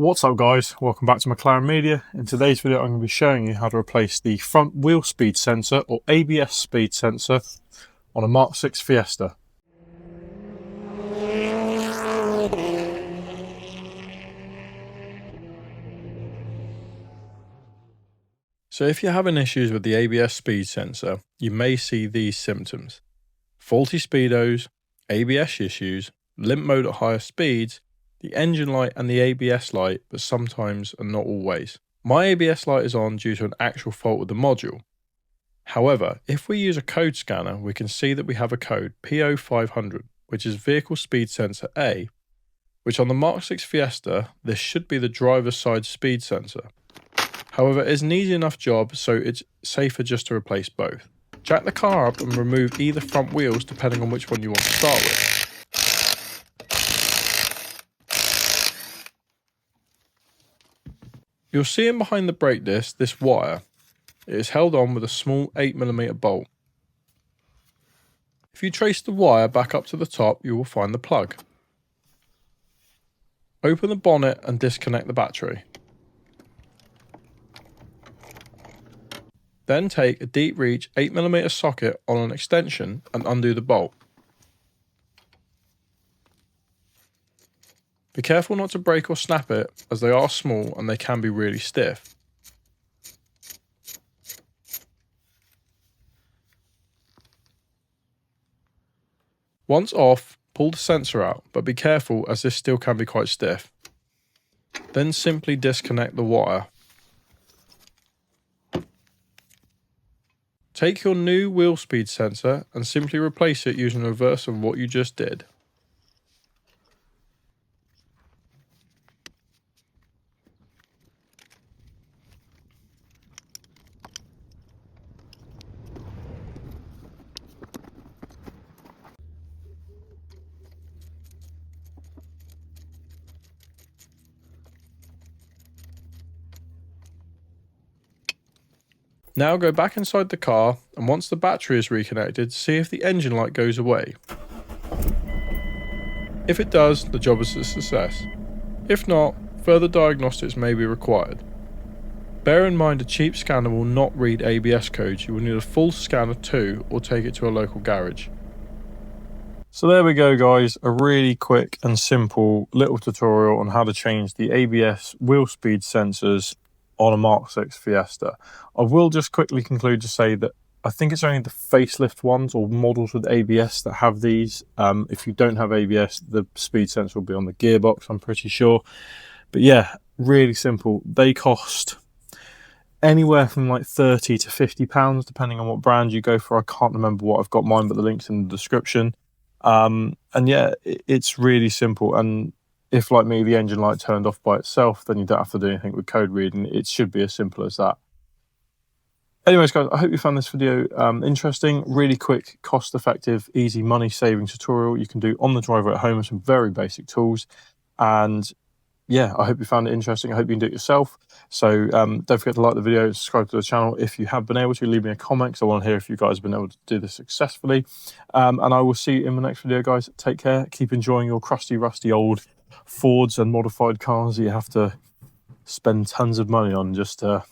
What's up guys, welcome back to McLaren Media. In today's video I'm going to be showing you how to replace the front wheel speed sensor or ABS speed sensor on a Mark 6 Fiesta. So if you're having issues with the ABS speed sensor, you may see these symptoms: faulty speedos, ABS issues, limp mode at higher speeds, the engine light and the ABS light, but sometimes and not always. My ABS light is on due to an actual fault with the module. However, if we use a code scanner, we can see that we have a code P0500, which is vehicle speed sensor A, which on the Mark 6 Fiesta, this should be the driver's side speed sensor. However, it's an easy enough job, so it's safer just to replace both. Jack the car up and remove either front wheels depending on which one you want to start with. You'll see in behind the brake disc this wire. It is held on with a small 8mm bolt. If you trace the wire back up to the top, you will find the plug. Open the bonnet and disconnect the battery. Then take a deep reach 8mm socket on an extension and undo the bolt. Be careful not to break or snap it, as they are small and they can be really stiff. Once off, pull the sensor out, but be careful as this still can be quite stiff. Then simply disconnect the wire. Take your new wheel speed sensor and simply replace it using the reverse of what you just did. Now go back inside the car, and once the battery is reconnected, see if the engine light goes away. If it does, the job is a success. If not, further diagnostics may be required. Bear in mind a cheap scanner will not read ABS codes. You will need a full scanner too, or take it to a local garage. So there we go guys, a really quick and simple little tutorial on how to change the ABS wheel speed sensors on a Mark 6 Fiesta. I will just quickly conclude to say that I think it's only the facelift ones or models with ABS that have these. If you don't have ABS, the speed sensor will be on the gearbox, I'm pretty sure. But yeah, really simple. They cost anywhere from like 30 to 50 pounds, depending on what brand you go for. I can't remember what I've got mine, but the link's in the description. And yeah, it's really simple. And if, like me, the engine light turned off by itself, then you don't have to do anything with code reading. It should be as simple as that. Anyways, guys, I hope you found this video interesting. Really quick, cost-effective, easy money-saving tutorial you can do on the driver at home with some very basic tools. And yeah, I hope you found it interesting. I hope you can do it yourself. So don't forget to like the video and subscribe to the channel. If you have been able to, leave me a comment, because I want to hear if you guys have been able to do this successfully. And I will see you in the next video, guys. Take care. Keep enjoying your crusty, rusty old Fords and modified cars that you have to spend tons of money on just to